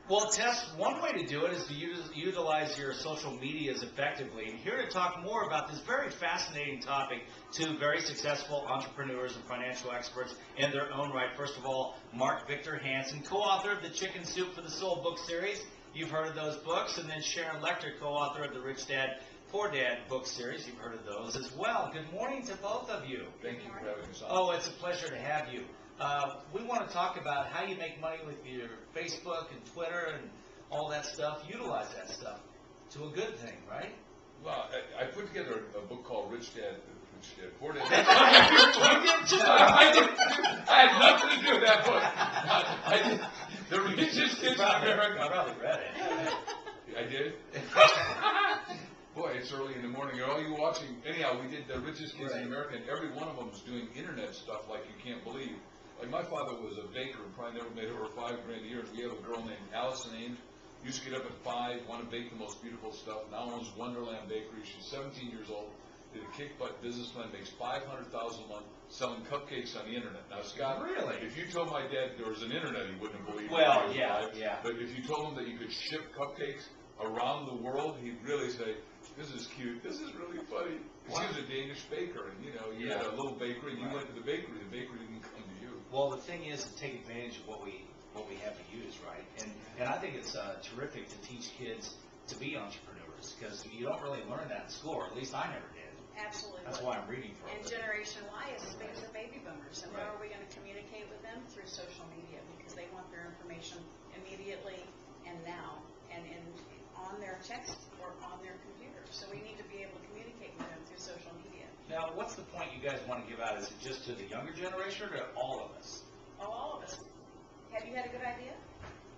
Well, Tess, one way to do it is to utilize your social medias effectively. And here to talk more about this very fascinating topic, two very successful entrepreneurs and financial experts in their own right. First of all, Mark Victor Hansen, co-author of the Chicken Soup for the Soul book series. You've heard of those books. And then Sharon Lechter, co-author of the Rich Dad, Poor Dad book series. You've heard of those as well. Good morning to both of you. Thank you for having us on. Oh, it's a pleasure to have you. We want to talk about how you make money with your Facebook and Twitter and all that stuff. Utilize that stuff to a good thing, right? Well, I put together a book called Rich Dad, Poor Dad. I had nothing to do with that book. The Richest Kids in America. I probably read it. I did? Boy, it's early in the morning. Are all you watching? Anyhow, we did the Richest Kids in America, and every one of them was doing internet stuff like you can't believe. Like my father was a baker and probably never made over $5,000 a year. We have a girl named Allison Ames. Used to get up at 5, want to bake the most beautiful stuff. Now owns Wonderland Bakery. She's 17 years old. Did a kick-butt business plan. Makes $500,000 a month selling cupcakes on the internet. Now Scott, really? If you told my dad there was an internet, he wouldn't believe it. Well, yeah. But if you told him that you could ship cupcakes around the world, he'd really say, "This is cute. This is really funny." Wow. She was a Danish baker, and you had a little bakery, and you went to the bakery didn't come to you. Well, the thing is to take advantage of what we have to use, right? And I think it's terrific to teach kids to be entrepreneurs because you don't really learn that in school, or at least I never did. Absolutely. That's why I'm reading for it. And Generation Y is as big as the baby boomers. And how are we going to communicate with them? Through social media, because they want their information immediately and now, and on their text or on their computer. So we need to be able to communicate with them through social media. Now, what's the point you guys want to give out? Is it just to the younger generation or to all of us? Oh, all of us. Have you had a good idea?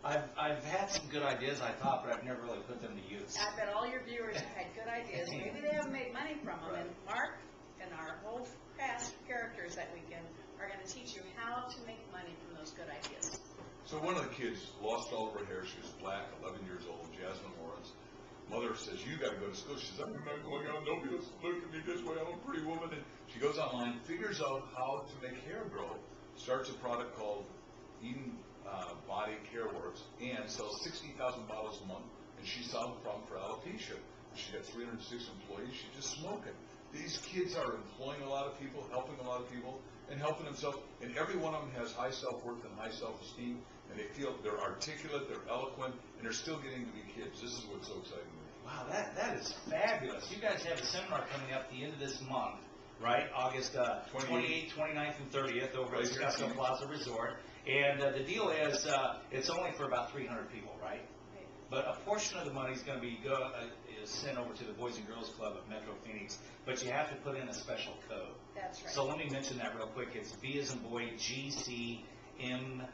I've had some good ideas, I thought, but I've never really put them to use. I bet all your viewers have had good ideas. Maybe they haven't made money from them. And Mark and our whole cast of characters that weekend are going to teach you how to make money from those good ideas. So one of the kids lost all of her hair. She was black, 11 years old, Jasmine Lawrence. Mother says, "You got to go to school." She says, "I'm not going out. Nobody else look at me this way. I'm a pretty woman." And she goes online, figures out how to make hair grow, starts a product called Eden Body Care Works, and sells 60,000 bottles a month. And she solved the problem for alopecia. She got 306 employees. She's just smoking. These kids are employing a lot of people, helping a lot of people, and helping themselves. And every one of them has high self-worth and high self-esteem. And they feel they're articulate, they're eloquent, and they're still getting to be kids. This is what's so exciting to me. Wow, that is fabulous. You guys have a seminar coming up at the end of this month, right? August 28th, 29th, and 30th over at Scottsdale Plaza Resort. And the deal is it's only for about 300 people, right? But a portion of the money is going to be is sent over to the Boys and Girls Club of Metro Phoenix. But you have to put in a special code. That's right. So let me mention that real quick. It's B as in boy, GCMP.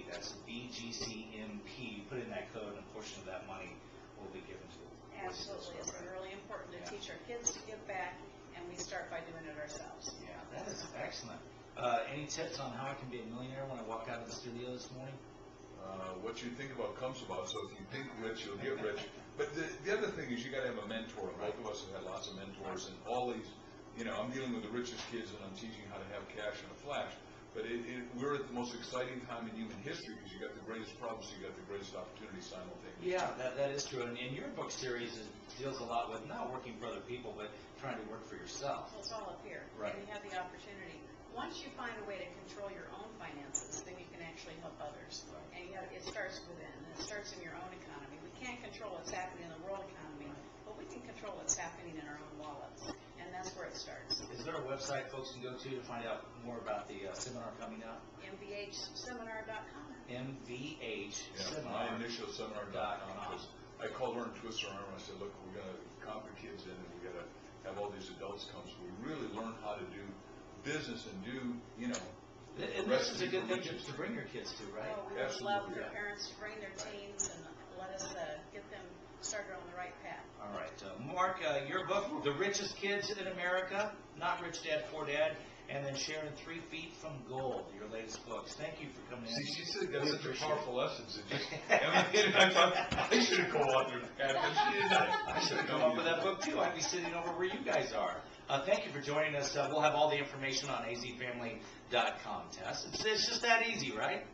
That's BGCMP. You put in that code, and a portion of that money will be given to the Absolutely. It's really important to teach our kids to give back, and we start by doing it ourselves. Yeah, that is excellent. Any tips on how I can be a millionaire when I walk out of the studio this morning? What you think about comes about. So if you think rich, you'll get rich. But the other thing is you got to have a mentor. Both of us have had lots of mentors, and all these. I'm dealing with the richest kids, and I'm teaching how to have cash in a flash. But we're at the most exciting time in human history because you got the greatest problems, you got the greatest opportunities simultaneously. Yeah, that is true. And your book series deals a lot with not working for other people, but trying to work for yourself. Well, it's all up here. Right. And you have the opportunity. Once you find a way to control your own finances, then you can actually help others. Right. And it starts within, and it starts in your own economy. We can't control what's happening in the world economy, but we can control what's happening in our own wallets. And that's where it starts. Is there a website folks can go to find out more about the seminar coming up? MVHseminar.com. MVHseminar.com. My initial seminar.com, because I called her and twisted her arm and I said, "Look, we're going to comp the kids in, and we got to have all these adults come, so we really learn how to do business and do, And this is a good thing to bring your kids to, right? Oh, we would love for parents to bring their teens and let us get them started on the right path. All right. Mark, your book, The Richest Kids in America, Not Rich Dad, Poor Dad, and then Sharon, 3 Feet from Gold, your latest books. Thank you for coming in. See, she said that's such a powerful lesson. I thought I should have co-authored that, but she didn't. I should have come up with that book, too. I'd be sitting over where you guys are. Thank you for joining us. We'll have all the information on azfamily.com, Tess. It's just that easy, right?